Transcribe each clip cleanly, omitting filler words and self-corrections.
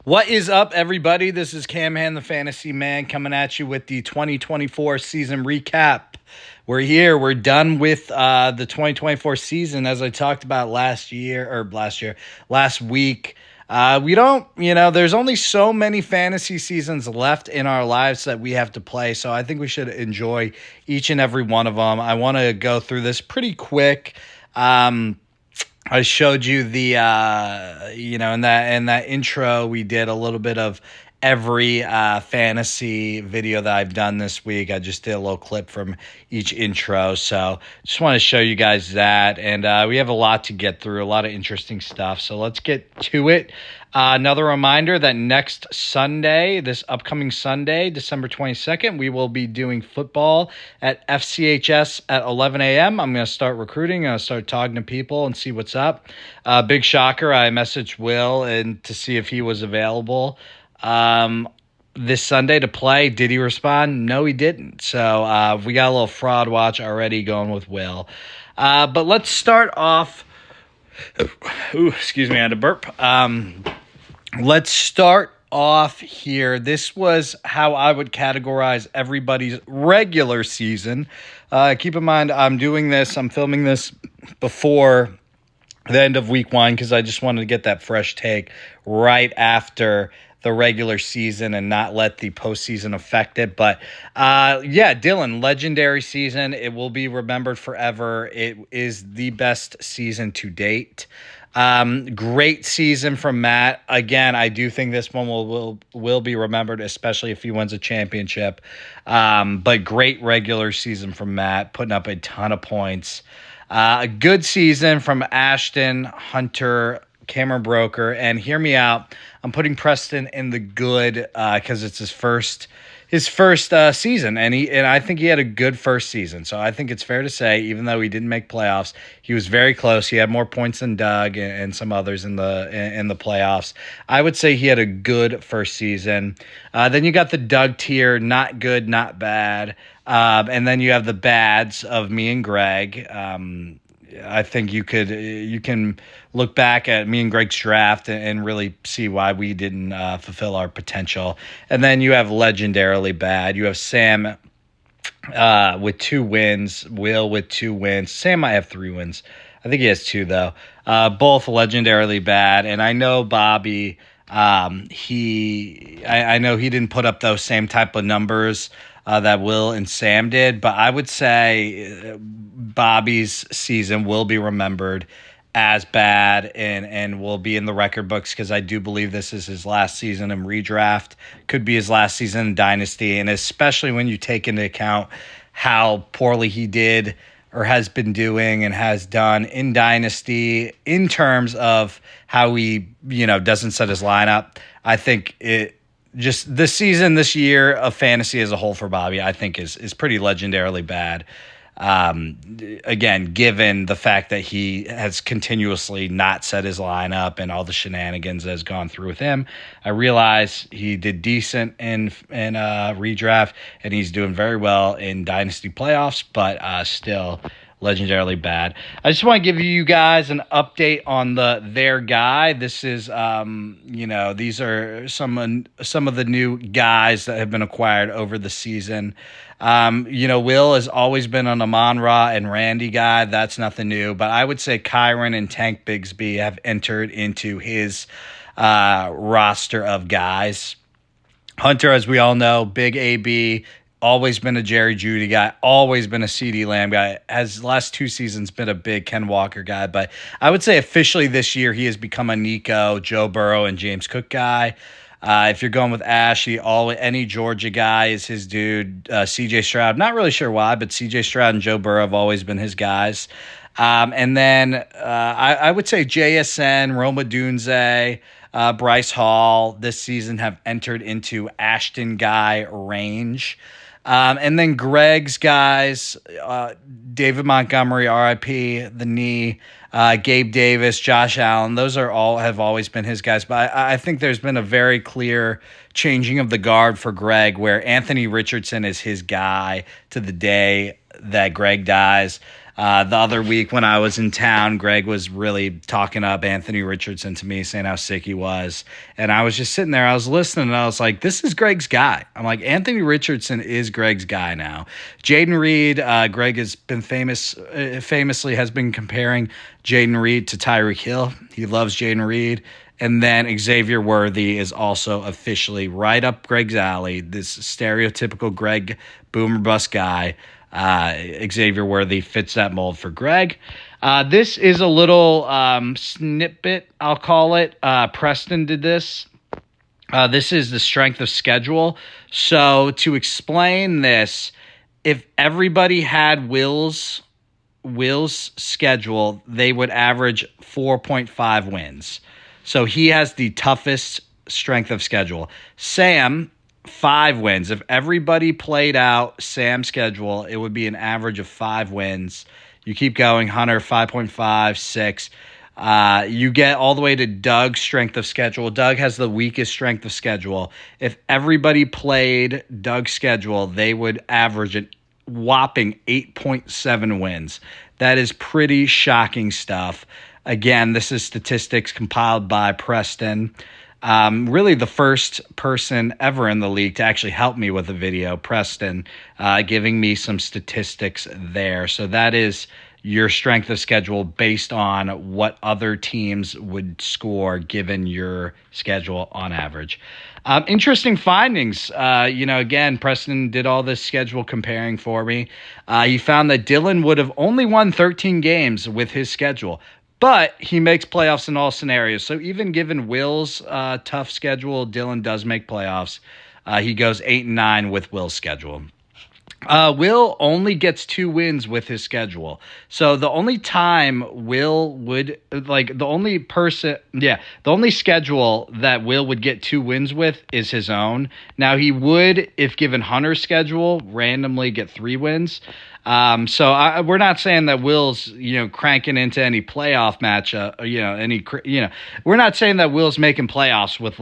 What is up, everybody? This is Cam Han, the Fantasy Man, coming at you with the 2024 season recap. We're here. We're done with the 2024 season, as I talked about last week. We don't, there's only so many fantasy seasons left in our lives that we have to play. So I think we should enjoy each and every one of them. I want to go through this pretty quick. I showed you the, in that intro, we did a little bit of every fantasy video that I've done this week. I just did a little clip from each intro. So just want to show you guys that. And we have a lot to get through, a lot of interesting stuff. So let's get to it. Another reminder that next Sunday, this upcoming Sunday, December 22nd, we will be doing football at FCHS at 11 a.m. I'm going to start recruiting. I'm going to start talking to people and see what's up. Big shocker, I messaged Will and to see if he was available this Sunday to play. Did he respond? No, he didn't. So we got a little fraud watch already going with Will. But let's start off. Excuse me, I had a burp. Let's start off here. This was how I would categorize everybody's regular season. Keep in mind, I'm filming this before the end of week one because I just wanted to get that fresh take right after the regular season and not let the postseason affect it. But Dylan, legendary season. It will be remembered forever. It is the best season to date. Great season from Matt. Again, I do think this one will be remembered, especially if he wins a championship. But great regular season from Matt, putting up a ton of points. A good season from Ashton, Hunter, Cameron Broker, and hear me out. I'm putting Preston in the good because it's his first season, and I think he had a good first season. So I think it's fair to say, even though he didn't make playoffs, he was very close. He had more points than Doug and some others in the playoffs. I would say he had a good first season. Then you got the Doug tier, not good, not bad, and then you have the bads of me and Greg. I think you can look back at me and Greg's draft and really see why we didn't fulfill our potential. And then you have legendarily bad. You have Sam with 2 wins, Will with 2 wins. Sam might have 3 wins. I think he has 2 though. Both legendarily bad. And I know Bobby, I know he didn't put up those same type of numbers that Will and Sam did, but I would say Bobby's season will be remembered as bad and will be in the record books because I do believe this is his last season in redraft, could be his last season in Dynasty, and especially when you take into account how poorly he did or has been doing and has done in Dynasty in terms of how he, doesn't set his lineup. I think just this season, this year of fantasy as a whole for Bobby, I think is pretty legendarily bad. Again, given the fact that he has continuously not set his lineup and all the shenanigans that has gone through with him, I realize he did decent in redraft and he's doing very well in Dynasty playoffs, but still legendarily bad. I just want to give you guys an update on their guy. This is, these are some of the new guys that have been acquired over the season. Will has always been an Amon-Ra and Randy guy. That's nothing new, but I would say Kyron and Tank Bigsby have entered into his roster of guys. Hunter, as we all know, big AB, always been a Jerry Jeudy guy, always been a CeeDee Lamb guy, has last 2 seasons been a big Ken Walker guy, but I would say officially this year he has become a Nico, Joe Burrow, and James Cook guy. If you're going with Ash, any Georgia guy is his dude. CJ Stroud, not really sure why, but CJ Stroud and Joe Burrow have always been his guys. And then I would say JSN, Roma Dunze, Bryce Hall this season have entered into Ashton guy range. And then Greg's guys, David Montgomery, RIP, the knee, Gabe Davis, Josh Allen, those have always been his guys. But I think there's been a very clear changing of the guard for Greg where Anthony Richardson is his guy to the day that Greg dies. The other week when I was in town, Greg was really talking up Anthony Richardson to me, saying how sick he was. And I was just sitting there, I was listening, and I was like, this is Greg's guy. I'm like, Anthony Richardson is Greg's guy now. Jayden Reed, Greg has been famously has been comparing Jayden Reed to Tyreek Hill. He loves Jayden Reed. And then Xavier Worthy is also officially right up Greg's alley. This stereotypical Greg boomer bust guy. Xavier Worthy fits that mold for Greg. This is a little snippet, I'll call it. Preston did this. This is the strength of schedule. So to explain this, if everybody had Will's schedule, they would average 4.5 wins. So he has the toughest strength of schedule. Sam, 5 wins. If everybody played out Sam's schedule, it would be an average of 5 wins. You keep going. Hunter, 5.5, 6. You get all the way to Doug's strength of schedule. Doug has the weakest strength of schedule. If everybody played Doug's schedule, they would average a whopping 8.7 wins. That is pretty shocking stuff. Again, this is statistics compiled by Preston. Really the first person ever in the league to actually help me with a video, Preston, giving me some statistics there. So that is your strength of schedule based on what other teams would score given your schedule on average. Interesting findings. Again, Preston did all this schedule comparing for me. He found that Dylan would have only won 13 games with his schedule. But he makes playoffs in all scenarios. So even given Will's tough schedule, Dylan does make playoffs. He goes 8-9 with Will's schedule. Will only gets 2 wins with his schedule. So the only time Will would, the only schedule that Will would get 2 wins with is his own. Now he would, if given Hunter's schedule, randomly get 3 wins. We're not saying that Will's, cranking into any playoff matchup, we're not saying that Will's making playoffs with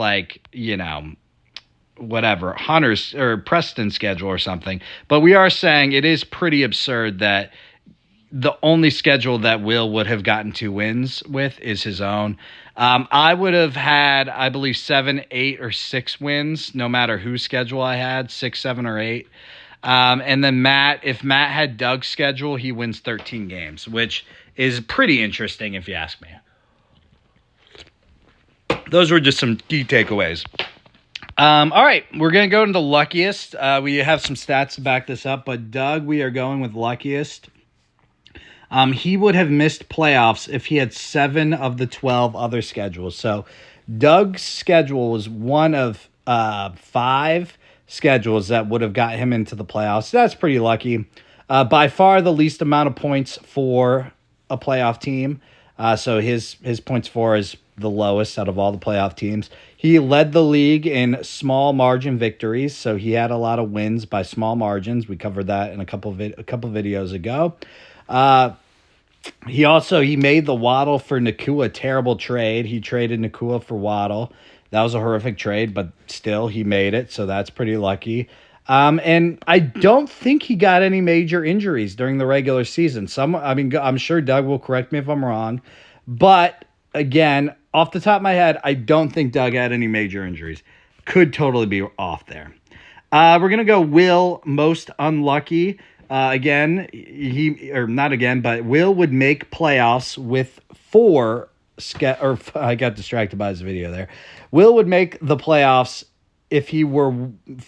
whatever, Hunter's or Preston's schedule or something. But we are saying it is pretty absurd that the only schedule that Will would have gotten 2 wins with is his own. I would have had, I believe, 7, 8, or 6 wins, no matter whose schedule I had, 6, 7, or 8. And then if Matt had Doug's schedule, he wins 13 games, which is pretty interesting if you ask me. Those were just some key takeaways. All right, we're going to go into luckiest. We have some stats to back this up, but Doug, we are going with luckiest. He would have missed playoffs if he had 7 of the 12 other schedules. So Doug's schedule was one of 5 schedules that would have got him into the playoffs. That's pretty lucky. By far the least amount of points for a playoff team. So his points for is the lowest out of all the playoff teams. He led the league in small margin victories, so he had a lot of wins by small margins. We covered that in a couple videos ago. He made the Waddle for Nacua terrible trade. He traded Nacua for Waddle. That was a horrific trade, but still he made it, so that's pretty lucky. And I don't think he got any major injuries during the regular season. I'm sure Doug will correct me if I'm wrong, but again, off the top of my head, I don't think Doug had any major injuries. Could totally be off there. We're going to go Will, most unlucky. Will would make playoffs with 4 I got distracted by his video there. Will would make the playoffs if he were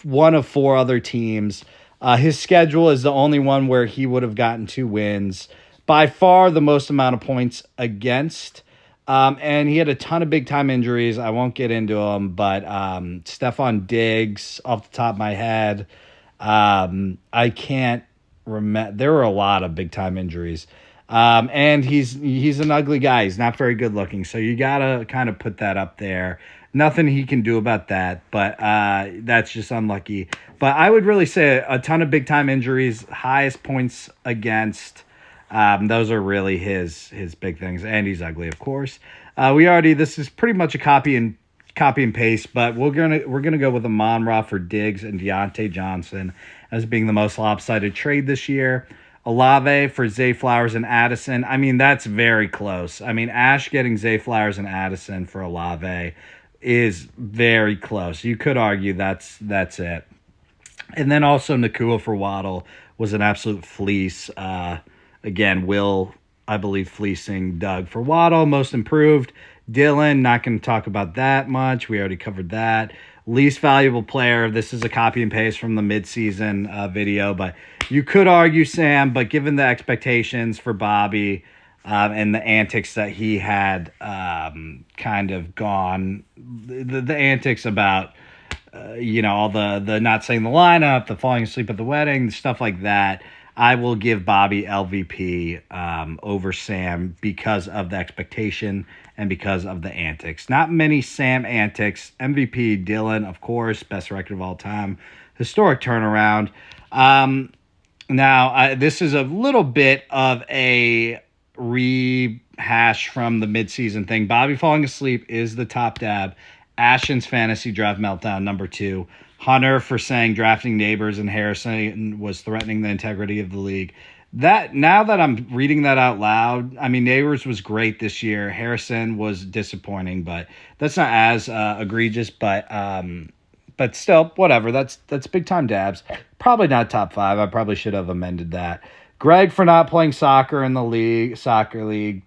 one of 4 other teams. His schedule is the only one where he would have gotten 2 wins. By far the most amount of points against. And he had a ton of big-time injuries. I won't get into them, but Stephon Diggs, off the top of my head, I can't remember. There were a lot of big-time injuries. And he's an ugly guy. He's not very good-looking, so you got to kind of put that up there. Nothing he can do about that, but that's just unlucky. But I would really say a ton of big-time injuries, highest points against. Those are really his big things, and he's ugly, of course. This is pretty much a copy and paste, but we're gonna go with Amon-Ra for Diggs and Deontay Johnson as being the most lopsided trade this year. Olave for Zay Flowers and Addison. I mean, that's very close. I mean, Ash getting Zay Flowers and Addison for Olave is very close. You could argue that's it. And then also Nakua for Waddle was an absolute fleece. Again, Will, I believe, fleecing Doug for Waddle, most improved. Dylan, not going to talk about that much. We already covered that. Least valuable player. This is a copy and paste from the midseason video, but you could argue Sam, but given the expectations for Bobby and the antics that he had kind of gone, the antics about, all the not saying the lineup, the falling asleep at the wedding, stuff like that, I will give Bobby LVP over Sam because of the expectation and because of the antics. Not many Sam antics. MVP, Dylan, of course, best record of all time. Historic turnaround. Now, this is a little bit of a rehash from the midseason thing. Bobby falling asleep is the top dab. Ashton's fantasy draft meltdown, number 2. Hunter for saying drafting Neighbors and Harrison was threatening the integrity of the league. That now that I'm reading that out loud, I mean, Neighbors was great this year. Harrison was disappointing, but that's not as egregious. But still, whatever. That's big time dabs. Probably not top 5. I probably should have amended that. Greg for not playing soccer in the soccer league.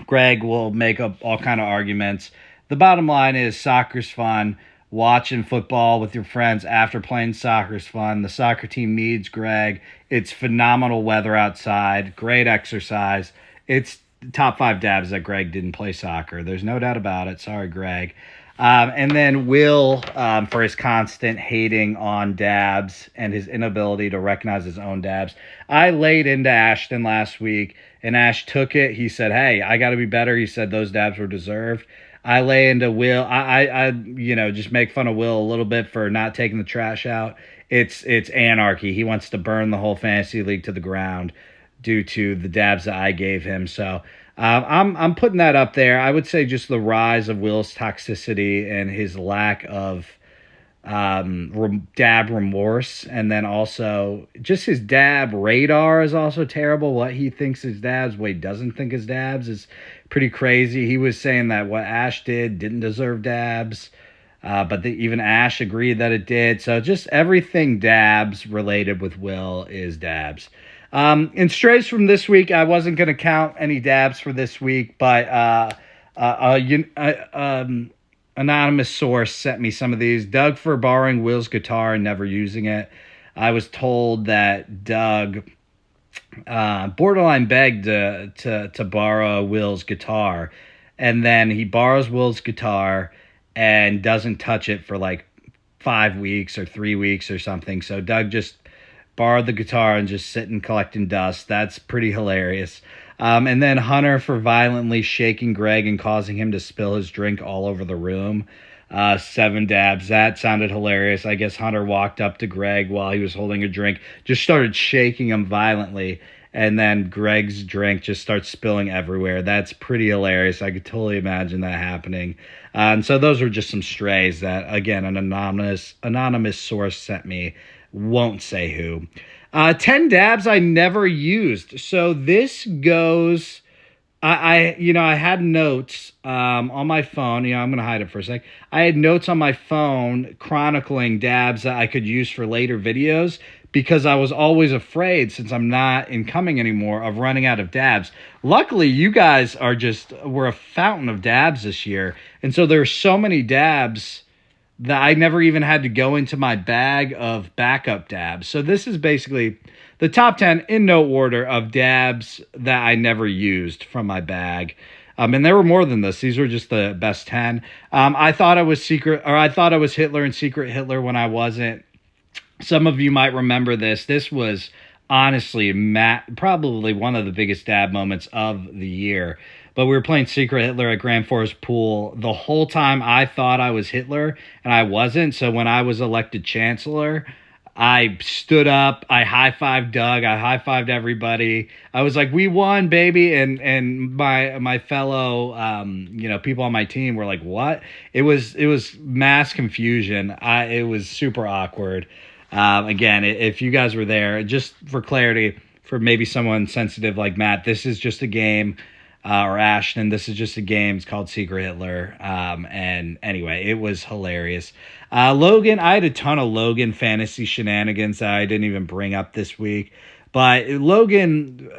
Greg will make up all kind of arguments. The bottom line is soccer's fun. Watching football with your friends after playing soccer is fun. The soccer team needs Greg. It's phenomenal weather outside. Great exercise. It's top 5 dabs that Greg didn't play soccer. There's no doubt about it. Sorry, Greg. And then Will for his constant hating on dabs and his inability to recognize his own dabs. I laid into Ashton last week, and Ash took it. He said, hey, I got to be better. He said those dabs were deserved. I lay into Will. I just make fun of Will a little bit for not taking the trash out. It's anarchy. He wants to burn the whole fantasy league to the ground due to the dabs that I gave him. So I'm putting that up there. I would say just the rise of Will's toxicity and his lack of dab remorse, and then also just his dab radar is also terrible. What he thinks is dabs, what he doesn't think is dabs is pretty crazy. He was saying that what Ash did didn't deserve dabs, but even Ash agreed that it did. So just everything dabs related with Will is dabs. In strays from this week, I wasn't going to count any dabs for this week, but anonymous source sent me some of these. Doug for borrowing Will's guitar and never using it. I was told that Doug borderline begged to borrow Will's guitar, and then he borrows Will's guitar and doesn't touch it for like 5 weeks or 3 weeks or something. So Doug just borrowed the guitar and just sitting collecting dust. That's pretty hilarious. And then Hunter for violently shaking Greg and causing him to spill his drink all over the room. 7 dabs. That sounded hilarious. I guess Hunter walked up to Greg while he was holding a drink, just started shaking him violently, and then Greg's drink just starts spilling everywhere. That's pretty hilarious. I could totally imagine that happening. And so those were just some strays that, again, an anonymous source sent me. Won't say who. 10 dabs I never used. So this goes, I had notes on my phone. I'm going to hide it for a sec. I had notes on my phone chronicling dabs that I could use for later videos because I was always afraid, since I'm not incoming anymore, of running out of dabs. Luckily, you guys were a fountain of dabs this year. And so there's so many dabs that I never even had to go into my bag of backup dabs. So this is basically the top 10 in no order of dabs that I never used from my bag. And there were more than this. These were just the best 10. I thought I was Hitler and Secret Hitler when I wasn't. Some of you might remember this. This was honestly probably one of the biggest dab moments of the year. But we were playing Secret Hitler at Grand Forest Pool. The whole time I thought I was Hitler, and I wasn't. So when I was elected chancellor, I stood up, I high-fived Doug, I high-fived everybody. I was like, we won, baby. And my fellow people on my team were like, what? It was mass confusion. It was super awkward. Again, if you guys were there, just for clarity, for maybe someone sensitive like Matt, this is just a game. Or Ashton, this is just a game. It's called Secret Hitler. And anyway, it was hilarious. Logan, I had a ton of Logan fantasy shenanigans that I didn't even bring up this week. But Logan,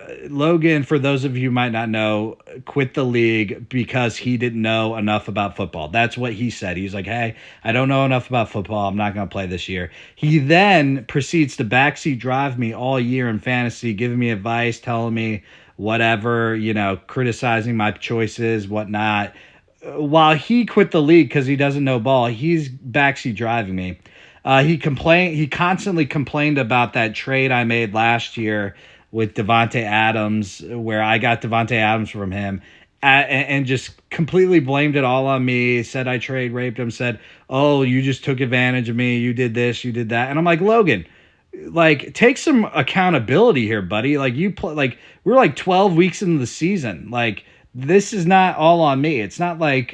for those of you who might not know, quit the league because he didn't know enough about football. That's what he said. He's like, hey, I don't know enough about football. I'm not going to play this year. He then proceeds to backseat drive me all year in fantasy, giving me advice, telling me whatever, criticizing my choices, whatnot. While he quit the league because he doesn't know ball, he's backseat driving me. He constantly complained about that trade I made last year with Davante Adams, where I got Davante Adams from him, and just completely blamed it all on me. Said I trade raped him. Said, "Oh, you just took advantage of me. You did this. You did that." And I'm like, Logan, like, take some accountability here, buddy. Like, we're like 12 weeks into the season. Like, this is not all on me. It's not like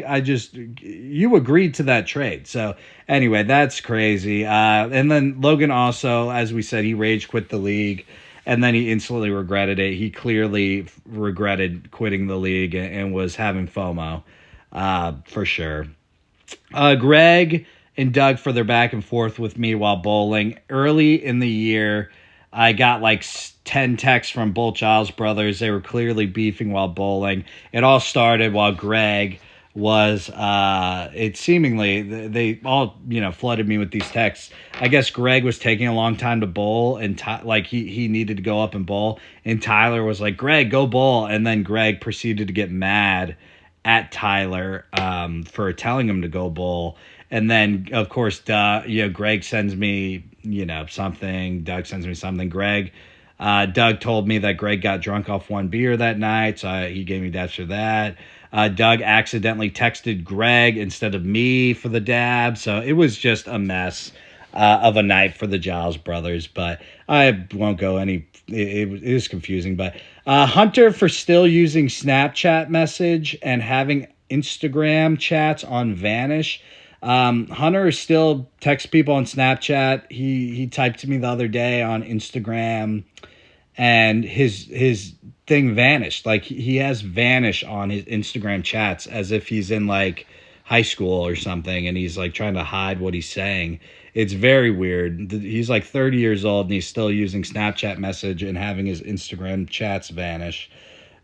you agreed to that trade. So anyway, that's crazy. And then Logan also, as we said, he rage quit the league and then he instantly regretted it. He clearly regretted quitting the league and was having FOMO, for sure. Greg and Doug for their back and forth with me while bowling. Early in the year, I got like 10 texts from both Giles brothers. They were clearly beefing while bowling. It all started while Greg was, they all, flooded me with these texts. I guess Greg was taking a long time to bowl and he needed to go up and bowl. And Tyler was like, Greg, go bowl. And then Greg proceeded to get mad at Tyler for telling him to go bowl. And then, of course, Greg sends me, something. Doug sends me something. Doug told me that Greg got drunk off one beer that night, so he gave me dabs for that. Doug accidentally texted Greg instead of me for the dab, so it was just a mess of a night for the Giles brothers. But I won't go any. It is confusing, but Hunter for still using Snapchat message and having Instagram chats on Vanish. Hunter still texts people on Snapchat. He typed to me the other day on Instagram, and his thing vanished. Like, he has Vanish on his Instagram chats as if he's in like high school or something, and he's like trying to hide what he's saying. It's very weird. He's like 30 years old and he's still using Snapchat message and having his Instagram chats vanish.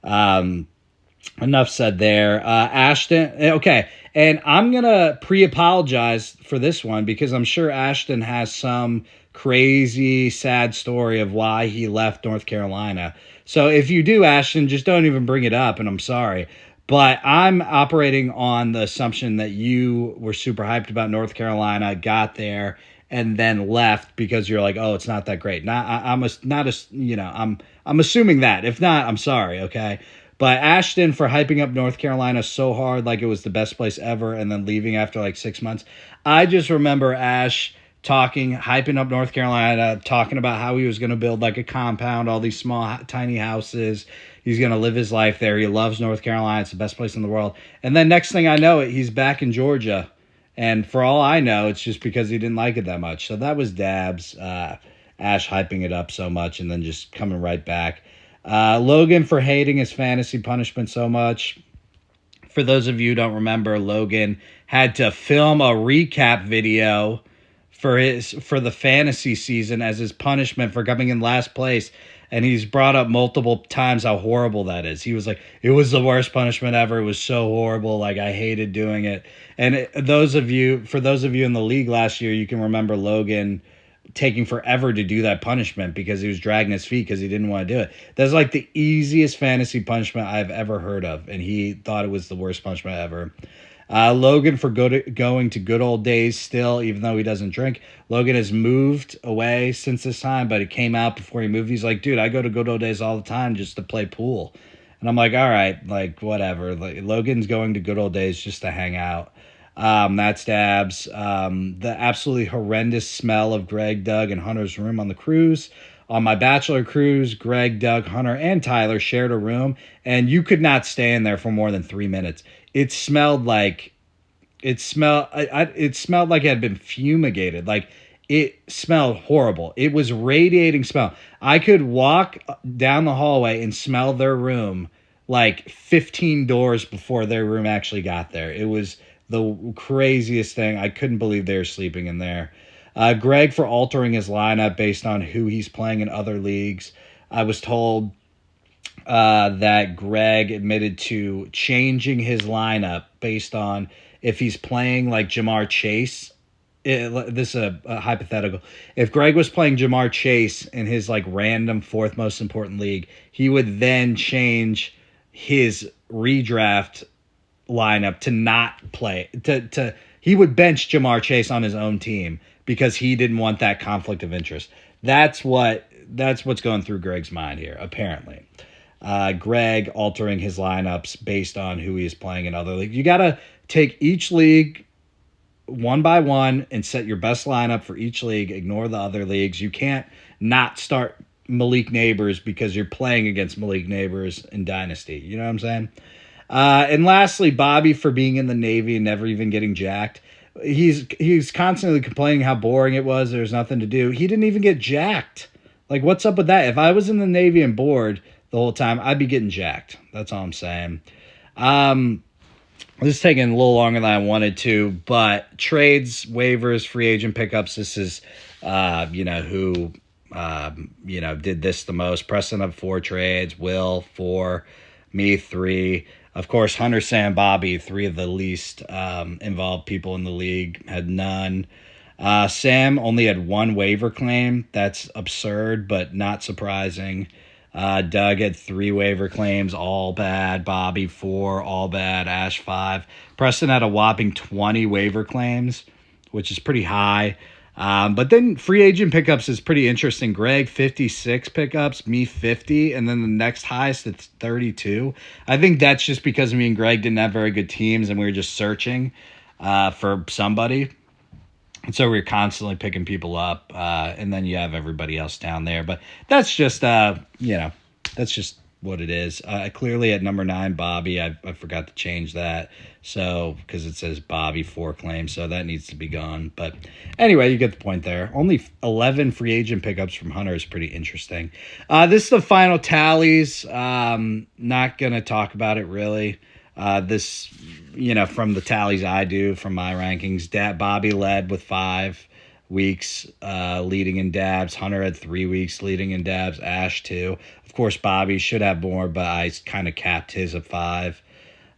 Enough said there. Ashton, okay. And I'm going to pre-apologize for this one because I'm sure Ashton has some crazy, sad story of why he left North Carolina. So if you do, Ashton, just don't even bring it up, and I'm sorry. But I'm operating on the assumption that you were super hyped about North Carolina, got there, and then left because you're like, oh, it's not that great. I'm assuming that. If not, I'm sorry, okay? But Ashton for hyping up North Carolina so hard like it was the best place ever and then leaving after like 6 months. I just remember Ash hyping up North Carolina, talking about how he was going to build like a compound, all these small, tiny houses. He's going to live his life there. He loves North Carolina. It's the best place in the world. And then next thing I know, he's back in Georgia. And for all I know, it's just because he didn't like it that much. So that was Dabs, Ash hyping it up so much and then just coming right back. Logan for hating his fantasy punishment so much. For those of you who don't remember, Logan had to film a recap video for the fantasy season as his punishment for coming in last place. And he's brought up multiple times how horrible that is. He was like, it was the worst punishment ever. It was so horrible. Like, I hated doing it. And for those of you in the league last year, you can remember Logan taking forever to do that punishment because he was dragging his feet because he didn't want to do it. That's like the easiest fantasy punishment I've ever heard of. And he thought it was the worst punishment ever. Logan for going to good old days still, even though he doesn't drink. Logan has moved away since this time, but it came out before he moved. He's like, dude, I go to good old days all the time just to play pool. And I'm like, all right, like, whatever. Like, Logan's going to good old days just to hang out. That's Dabs. The absolutely horrendous smell of Greg, Doug, and Hunter's room on the cruise. On my bachelor cruise, Greg, Doug, Hunter, and Tyler shared a room, and you could not stay in there for more than 3 minutes. It smelled like it smelled like it had been fumigated. Like, it smelled horrible. It was radiating smell. I could walk down the hallway and smell their room like 15 doors before their room actually got there. It was the craziest thing. I couldn't believe they were sleeping in there. Greg for altering his lineup based on who he's playing in other leagues. I was told that Greg admitted to changing his lineup based on if he's playing like Jamar Chase. This is a hypothetical. If Greg was playing Jamar Chase in his like random fourth most important league, he would then change his redraft lineup to not play to he would bench Jamar Chase on his own team because he didn't want that conflict of interest. That's what's going through Greg's mind here, apparently. Greg altering his lineups based on who he is playing in other leagues. You got to take each league one by one and set your best lineup for each league. Ignore the other leagues. You can't not start Malik Neighbors because you're playing against Malik Neighbors in Dynasty. You know what I'm saying? And lastly, Bobby for being in the Navy and never even getting jacked. He's constantly complaining how boring it was. There's nothing to do. He didn't even get jacked. Like, what's up with that? If I was in the Navy and bored the whole time, I'd be getting jacked. That's all I'm saying. This is taking a little longer than I wanted to, but trades, waivers, free agent pickups. This is, who, did this the most. Preston had 4 trades. Will 4, me 3. Of course, Hunter, Sam, Bobby, 3 of the least involved people in the league, had none. Sam only had 1 waiver claim. That's absurd, but not surprising. Doug had 3 waiver claims, all bad. Bobby 4, all bad. Ash 5. Preston had a whopping 20 waiver claims, which is pretty high. But then free agent pickups is pretty interesting. Greg 56 pickups, me 50, and then the next highest it's 32. I think that's just because me and Greg didn't have very good teams and we were just searching for somebody. And so we're constantly picking people up, and then you have everybody else down there. But that's just, that's just what it is. Clearly at number 9, Bobby, I forgot to change that. So, because it says Bobby 4 claims, so that needs to be gone. But anyway, you get the point there. Only 11 free agent pickups from Hunter is pretty interesting. This is the final tallies. Not going to talk about it really. This, from the tallies I do, from my rankings, Bobby led with 5 weeks leading in dabs. Hunter had 3 weeks leading in dabs. Ash 2. Of course, Bobby should have more, but I kind of capped his at 5.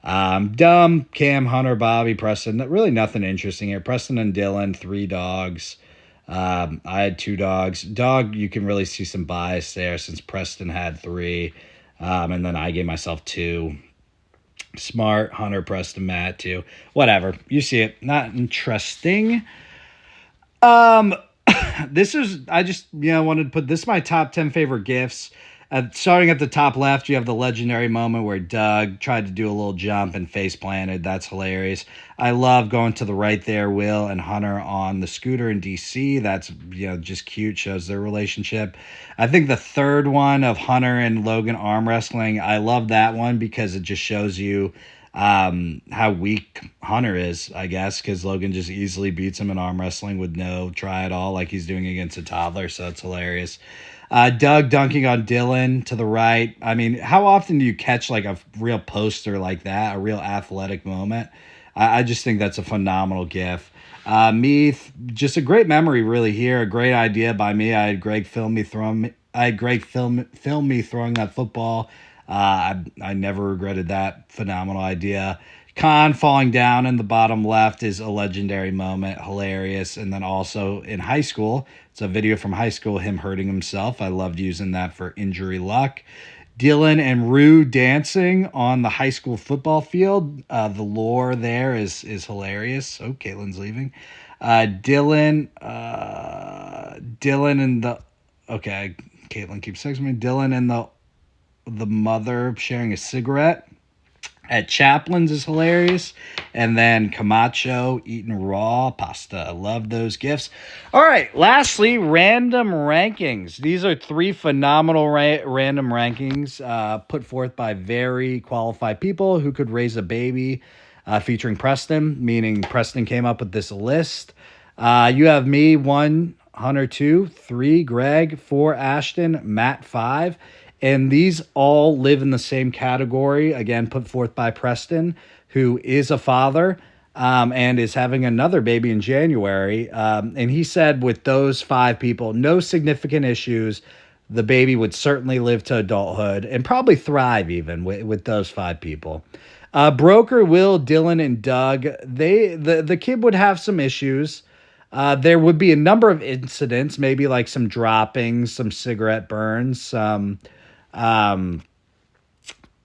Dumb, Cam, Hunter, Bobby, Preston. Really nothing interesting here. Preston and Dylan, 3 dogs. I had 2 dogs. Dog, you can really see some bias there since Preston had 3. And then I gave myself 2. Smart, Hunter, Preston, Matt, 2. Whatever. You see it. Not interesting. This is, I just, wanted to put this my top 10 favorite gifts. Starting at the top left, you have the legendary moment where Doug tried to do a little jump and face planted. That's hilarious. I love going to the right there, Will and Hunter on the scooter in DC. That's, just cute, shows their relationship. I think the third one of Hunter and Logan arm wrestling, I love that one because it just shows you how weak Hunter is, I guess, because Logan just easily beats him in arm wrestling with no try at all, like he's doing against a toddler, so that's hilarious. Doug dunking on Dylan to the right. I mean, how often do you catch like a real poster like that, a real athletic moment? I just think that's a phenomenal gif. Just a great memory really here. A great idea by me. I had Greg film me throwing that football. I never regretted that phenomenal idea. Khan falling down in the bottom left is a legendary moment, hilarious. And then also in high school, it's a video from high school, him hurting himself. I loved using that for injury luck. Dylan and Rue dancing on the high school football field. The lore there is hilarious. Oh, Caitlin's leaving. Dylan and the, okay, Caitlin keeps texting me. Dylan and the mother sharing a cigarette at Chaplin's is hilarious. And then Camacho eating raw pasta. I love those gifts. All right. Lastly, random rankings. These are 3 phenomenal random rankings put forth by very qualified people who could raise a baby featuring Preston, meaning Preston came up with this list. You have me, 1 Hunter 2, 3, Greg, 4, Ashton, Matt 5. And these all live in the same category, again, put forth by Preston, who is a father and is having another baby in January. And he said with those 5 people, no significant issues. The baby would certainly live to adulthood and probably thrive even with those 5 people. Broker, Will, Dylan, and Doug, the kid would have some issues. There would be a number of incidents, maybe like some droppings, some cigarette burns, some, I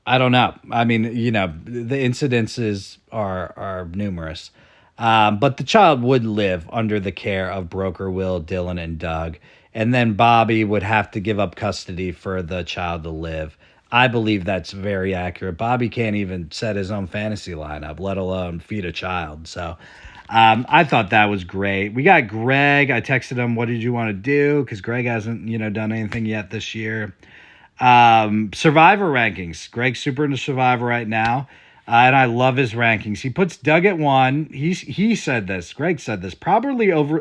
don't know. I mean, the incidences are numerous. But the child would live under the care of Broker, Will, Dylan, and Doug. And then Bobby would have to give up custody for the child to live. I believe that's very accurate. Bobby can't even set his own fantasy lineup, let alone feed a child. So I thought that was great. We got Greg. I texted him, what did you want to do? Because Greg hasn't, done anything yet this year. Survivor rankings. Greg's super into Survivor right now. And I love his rankings. He puts Doug at 1. He said this. Greg said this. Probably overrated.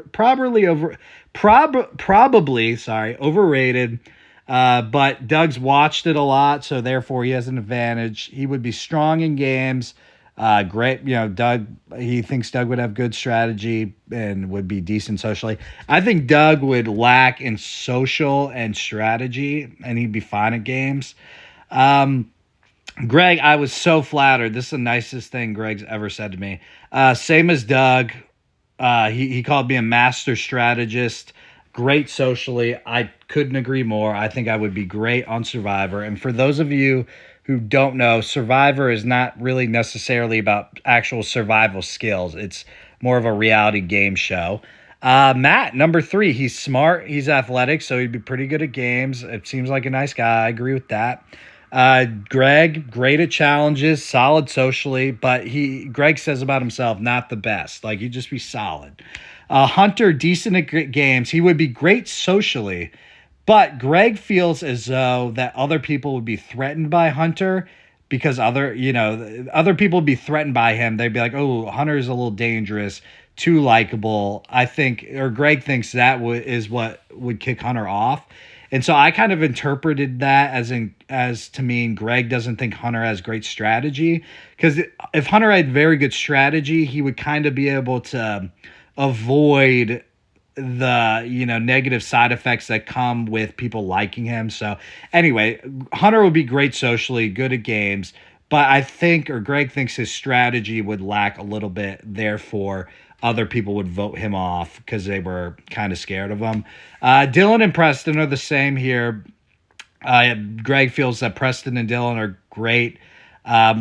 But Doug's watched it a lot, so therefore he has an advantage. He would be strong in games. Great, Doug, he thinks Doug would have good strategy and would be decent socially. I think Doug would lack in social and strategy, and he'd be fine at games. Greg, I was so flattered. This is the nicest thing Greg's ever said to me. Same as Doug. He called me a master strategist. Great socially. I couldn't agree more. I think I would be great on Survivor. And for those of you who don't know, Survivor is not really necessarily about actual survival skills. It's more of a reality game show. Matt, number 3, he's smart. He's athletic, so he'd be pretty good at games. It seems like a nice guy. I agree with that. Greg, great at challenges, solid socially, but Greg says about himself, not the best. Like, he'd just be solid. Hunter, decent at games. He would be great socially, but Greg feels as though that other people would be threatened by Hunter because other people would be threatened by him. They'd be like, oh, Hunter's a little dangerous, too likable. Greg thinks that is what would kick Hunter off. And so I kind of interpreted that as to mean Greg doesn't think Hunter has great strategy. Because if Hunter had very good strategy, he would kind of be able to avoid the negative side effects that come with people liking him. So anyway, Hunter would be great socially, good at games, but Greg thinks his strategy would lack a little bit. Therefore, other people would vote him off because they were kind of scared of him. Dylan and Preston are the same here. Greg feels that Preston and Dylan are great,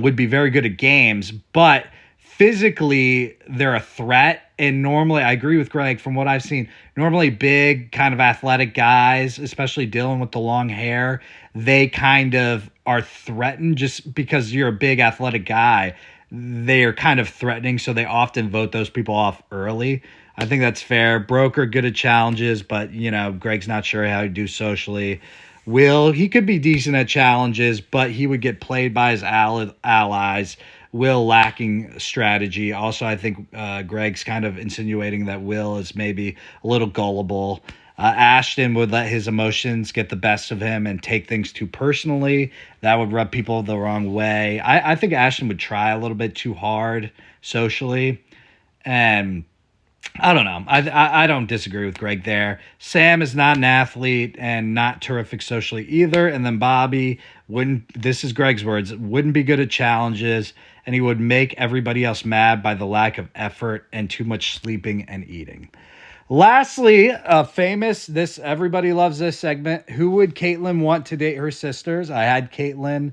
would be very good at games, but physically they're a threat. And normally, I agree with Greg from what I've seen, normally big kind of athletic guys, especially Dylan with the long hair, they kind of are threatened just because you're a big athletic guy. They are kind of threatening, so they often vote those people off early. I think that's fair. Broker, good at challenges, but, Greg's not sure how to do socially. Will, he could be decent at challenges, but he would get played by his allies. Will lacking strategy. Also, I think Greg's kind of insinuating that Will is maybe a little gullible. Ashton would let his emotions get the best of him and take things too personally. That would rub people the wrong way. I think Ashton would try a little bit too hard socially. And I don't know. I don't disagree with Greg there. Sam is not an athlete and not terrific socially either. And then Bobby this is Greg's words, wouldn't be good at challenges, and he would make everybody else mad by the lack of effort and too much sleeping and eating. Lastly, everybody loves this segment. Who would Caitlyn want to date her sisters? I had Caitlyn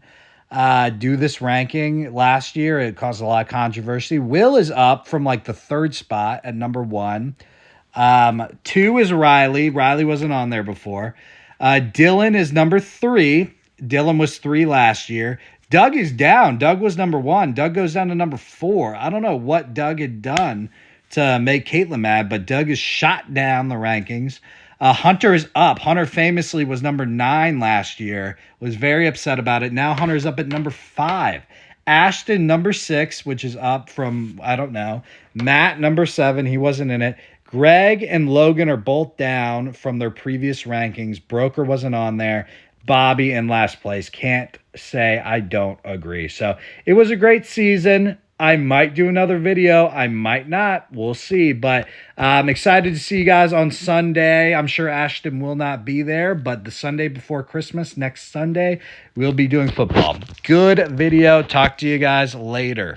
do this ranking last year. It caused a lot of controversy. Will is up from like the 3rd spot at number 1. 2 is Riley. Riley wasn't on there before. Dylan is number 3. Dylan was 3 last year. Doug is down. Doug was number 1. Doug goes down to number 4. I don't know what Doug had done to make Caitlyn mad, but Doug is shot down the rankings. Hunter is up. Hunter famously was number 9 last year, was very upset about it. Now Hunter's up at number 5. Ashton, number 6, which is up from, I don't know. Matt, number 7. He wasn't in it. Greg and Logan are both down from their previous rankings. Broker wasn't on there. Bobby in last place. Can't say I don't agree. So it was a great season. I might do another video. I might not. We'll see. But I'm excited to see you guys on Sunday. I'm sure Ashton will not be there, but the Sunday before Christmas, next Sunday, we'll be doing football. Good video. Talk to you guys later.